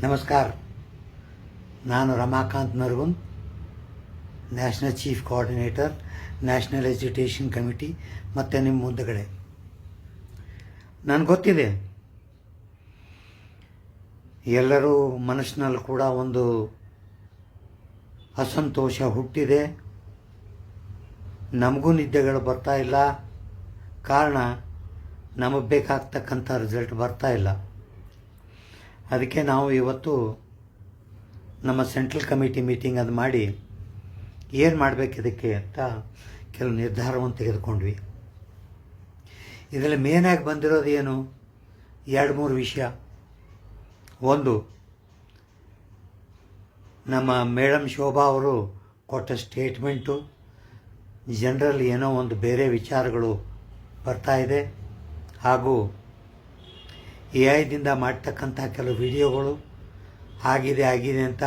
ನಮಸ್ಕಾರ. ನಾನು Ramakant Nargund, national chief coordinator, national education committee. ಮತ್ತು ನಿಮ್ಮ ಮುಂದಗಡೆ ನನಗೆ ಗೊತ್ತಿದೆ, ಎಲ್ಲರೂ ಮನಸ್ಸಿನಲ್ಲಿ ಕೂಡ ಒಂದು ಅಸಂತೋಷ ಹುಟ್ಟಿದೆ. ನಮಗೂ ನಿದ್ದೆಗಳು ಬರ್ತಾ ಇಲ್ಲ. ಕಾರಣ, ನಮಗೆ ಬೇಕಾಗ್ತಕ್ಕಂಥ ರಿಸಲ್ಟ್ ಬರ್ತಾ ಇಲ್ಲ. ಅದಕ್ಕೆ ನಾವು ಇವತ್ತು ನಮ್ಮ ಸೆಂಟ್ರಲ್ ಕಮಿಟಿ ಮೀಟಿಂಗ್ ಅದು ಮಾಡಿ ಏನು ಮಾಡಬೇಕು ಇದಕ್ಕೆ ಅಂತ ಕೆಲವು ನಿರ್ಧಾರವನ್ನು ತೆಗೆದುಕೊಂಡ್ವಿ. ಇದರಲ್ಲಿ ಮೇನಾಗಿ ಬಂದಿರೋದು ಏನು, 2-3 ವಿಷಯ. ಒಂದು, ನಮ್ಮ ಮೇಡಮ್ ಶೋಭಾ ಅವರು ಕೊಟ್ಟ ಸ್ಟೇಟ್ಮೆಂಟು, ಜನರಲ್ಲಿ ಏನೋ ಒಂದು ಬೇರೆ ವಿಚಾರಗಳು ಬರ್ತಾ ಇದೆ. ಹಾಗೂ AI ಮಾಡ್ತಕ್ಕಂಥ ಕೆಲವು ವಿಡಿಯೋಗಳು ಆಗಿದೆ ಅಂತ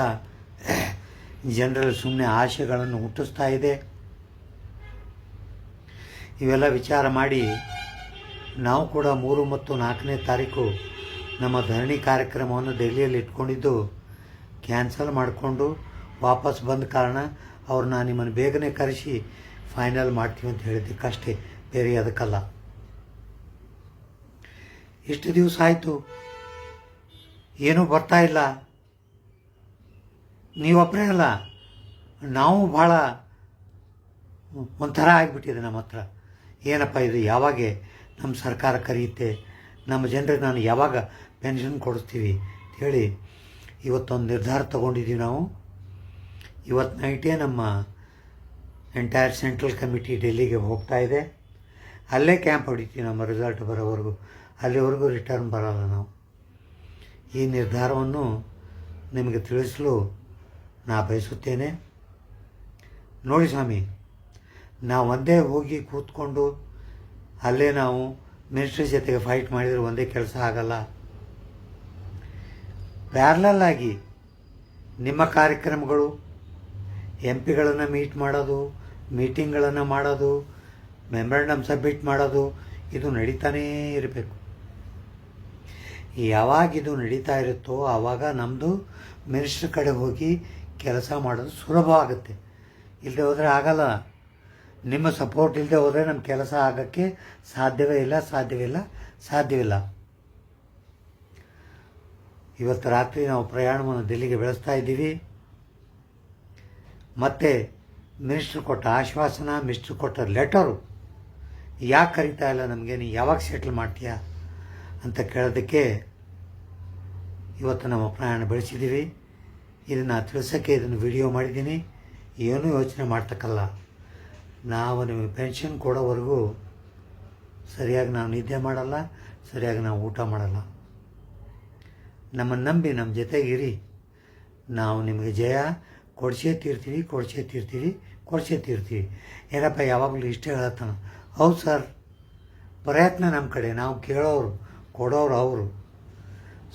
ಜನರಲ್ಲಿ ಸುಮ್ಮನೆ ಆಶೆಗಳನ್ನು ಹುಟ್ಟಿಸ್ತಾ ಇದೆ. ಇವೆಲ್ಲ ವಿಚಾರ ಮಾಡಿ ನಾವು ಕೂಡ 3 ಮತ್ತು 4ನೇ ತಾರೀಕು ನಮ್ಮ ಧರಣಿ ಕಾರ್ಯಕ್ರಮವನ್ನು ದೆಹಲಿಯಲ್ಲಿ ಇಟ್ಕೊಂಡಿದ್ದು ಕ್ಯಾನ್ಸಲ್ ಮಾಡಿಕೊಂಡು ವಾಪಸ್ ಬಂದ ಕಾರಣ ಅವ್ರನ್ನ ನಿಮ್ಮನ್ನು ಬೇಗನೆ ಕರೆಸಿ ಫೈನಲ್ ಮಾಡ್ತೀವಿ ಅಂತ ಹೇಳಿದ್ದಕ್ಕಷ್ಟೇ, ಬೇರೆ ಅದಕ್ಕಲ್ಲ. ಇಷ್ಟು ದಿವಸ ಆಯಿತು, ಏನೂ ಬರ್ತಾ ಇಲ್ಲ. ನೀವೊಬ್ಬರೇ ಅಲ್ಲ, ನಾವು ಭಾಳ ಒಂಥರ ಆಗಿಬಿಟ್ಟಿದೆ ನಮ್ಮ ಹತ್ರ. ಏನಪ್ಪ ಇದು, ಯಾವಾಗ ನಮ್ಮ ಸರ್ಕಾರ ಕರೆಯುತ್ತೆ, ನಮ್ಮ ಜನರಿಗೆ ನಾನು ಯಾವಾಗ ಪೆನ್ಷನ್ ಕೊಡಿಸ್ತೀವಿ ಹೇಳಿ ಇವತ್ತೊಂದು ನಿರ್ಧಾರ ತಗೊಂಡಿದ್ದೀವಿ ನಾವು. ಇವತ್ತು ನೈಟೇ ನಮ್ಮ ಎಂಟೈರ್ ಸೆಂಟ್ರಲ್ ಕಮಿಟಿ ಡೆಲ್ಲಿಗೆ ಹೋಗ್ತಾ ಇದೆ. ಅಲ್ಲೇ ಕ್ಯಾಂಪ್ ಹೊಡಿತೀವಿ ನಮ್ಮ ರಿಸಲ್ಟ್ ಬರೋವರೆಗೂ. ಅಲ್ಲಿವರೆಗೂ ರಿಟರ್ನ್ ಬರೋಲ್ಲ ನಾವು. ಈ ನಿರ್ಧಾರವನ್ನು ನಿಮಗೆ ತಿಳಿಸಲು ನಾ ಬಯಸುತ್ತೇನೆ. ನೋಡಿ ಸ್ವಾಮಿ, ನಾವು ಒಂದೇ ಹೋಗಿ ಕೂತ್ಕೊಂಡು ಅಲ್ಲೇ ನಾವು ಮಿನಿಸ್ಟ್ರಿ ಜೊತೆಗೆ ಫೈಟ್ ಮಾಡಿದರೆ ಒಂದೇ ಕೆಲಸ ಆಗಲ್ಲ. ಪ್ಯಾರಲಲ್ ಆಗಿ ನಿಮ್ಮ ಕಾರ್ಯಕ್ರಮಗಳು, MP ಗಳನ್ನು ಮೀಟ್ ಮಾಡೋದು, ಮೀಟಿಂಗ್ಗಳನ್ನು ಮಾಡೋದು, ಮೆಮೊರಂಡಮ್ ಸಬ್ಮಿಟ್ ಮಾಡೋದು, ಇದು ನಡೀತಾನೇ ಇರಬೇಕು. ಯಾವಾಗ ಇದು ನಡೀತಾ ಇರುತ್ತೋ ಆವಾಗ ನಮ್ಮದು ಮಿನಿಸ್ಟ್ರ್ ಕಡೆ ಹೋಗಿ ಕೆಲಸ ಮಾಡೋದು ಸುಲಭ ಆಗುತ್ತೆ. ಇಲ್ಲದೆ ಹೋದರೆ ಆಗಲ್ಲ. ನಿಮ್ಮ ಸಪೋರ್ಟ್ ಇಲ್ಲದೆ ಹೋದರೆ ನಮ್ಮ ಕೆಲಸ ಆಗೋಕ್ಕೆ ಸಾಧ್ಯವಿಲ್ಲ. ಇವತ್ತು ರಾತ್ರಿ ನಾವು ಪ್ರಯಾಣವನ್ನು ಡೆಲ್ಲಿಗೆ ಬೆಳೆಸ್ತಾ ಇದ್ದೀವಿ. ಮತ್ತು ಮಿನಿಸ್ಟ್ರ್ ಕೊಟ್ಟ ಆಶ್ವಾಸನ, ಮಿನಿಸ್ಟ್ರ್ ಕೊಟ್ಟ ಲೆಟರು ಯಾಕೆ ಕರೀತಾ ಇಲ್ಲ ನಮಗೆ, ನೀ ಯಾವಾಗ ಸೆಟ್ಲ್ ಮಾಡ್ತೀಯಾ ಅಂತ ಕೇಳೋದಕ್ಕೆ ಇವತ್ತು ನಮ್ಮ ಪ್ರಯಾಣ ಬೆಳೆಸಿದ್ದೀವಿ. ಇದನ್ನು ತಿಳಿಸೋಕ್ಕೆ ಇದನ್ನು ವಿಡಿಯೋ ಮಾಡಿದ್ದೀನಿ. ಏನೂ ಯೋಚನೆ ಮಾಡ್ತಕ್ಕಲ್ಲ. ನಾವು ನಿಮಗೆ ಪೆನ್ಷನ್ ಕೊಡೋವರೆಗೂ ಸರಿಯಾಗಿ ನಾವು ನಿದ್ದೆ ಮಾಡಲ್ಲ, ಸರಿಯಾಗಿ ನಾವು ಊಟ ಮಾಡಲ್ಲ. ನಮ್ಮನ್ನು ನಂಬಿ ನಮ್ಮ ಜೊತೆಗಿರಿ. ನಾವು ನಿಮಗೆ ಜಯ ಕೊಡಿಸೇ ತೀರ್ತೀವಿ. ಏನಪ್ಪ ಯಾವಾಗಲೂ ಇಷ್ಟೇ ಹೇಳತ್ತಾನ. ಹೌದು ಸರ್, ಪ್ರಯತ್ನ ನಮ್ಮ ಕಡೆ, ನಾವು ಕೇಳೋರು ಕೊಡೋರು ಅವರು.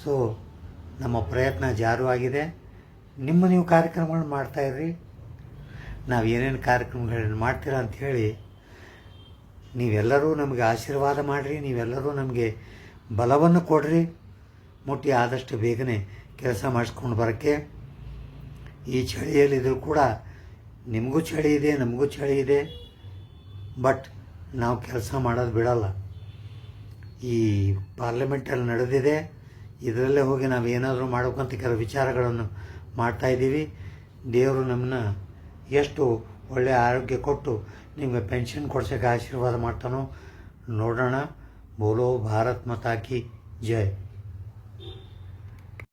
ಸೊ ನಮ್ಮ ಪ್ರಯತ್ನ ಜಾರುವಾಗಿದೆ. ನೀವು ಕಾರ್ಯಕ್ರಮಗಳನ್ನ ಮಾಡ್ತಾಯಿರ್ರಿ. ನಾವು ಏನೇನು ಕಾರ್ಯಕ್ರಮಗಳನ್ನ ಮಾಡ್ತೀರಾ ಅಂಥೇಳಿ ನೀವೆಲ್ಲರೂ ನಮಗೆ ಆಶೀರ್ವಾದ ಮಾಡಿರಿ. ನೀವೆಲ್ಲರೂ ನಮಗೆ ಬಲವನ್ನು ಕೊಡ್ರಿ. ಮುಟ್ಟಿ ಆದಷ್ಟು ಬೇಗನೆ ಕೆಲಸ ಮಾಡಿಸ್ಕೊಂಡು ಬರೋಕ್ಕೆ. ಈ ಚಳಿಯಲ್ಲಿದ್ದರೂ ಕೂಡ ನಿಮಗೂ ಚಳಿ ಇದೆ, ನಮಗೂ ಚಳಿ ಇದೆ. ಬಟ್ ನಾವು ಕೆಲಸ ಮಾಡೋದು ಬಿಡಲ್ಲ. ಈ ಪಾರ್ಲಿಮೆಂಟಲ್ಲಿ ನಡೆದಿದೆ, ಇದರಲ್ಲೇ ಹೋಗಿ ನಾವು ಏನಾದರೂ ಮಾಡೋಕ್ಕಂತ ಕೆಲವು ವಿಚಾರಗಳನ್ನು ಮಾಡ್ತಾಯಿದ್ದೀವಿ. ದೇವರು ನಮ್ಮನ್ನ ಎಷ್ಟು ಒಳ್ಳೆಯ ಆರೋಗ್ಯ ಕೊಟ್ಟು ನಿಮಗೆ ಪೆನ್ಷನ್ ಕೊಡ್ಸೋಕ್ಕೆ ಆಶೀರ್ವಾದ ಮಾಡ್ತಾನೋ ನೋಡೋಣ. ಬೋಲೋ ಭಾರತ್ ಮಾತಾ ಕಿ ಜೈ.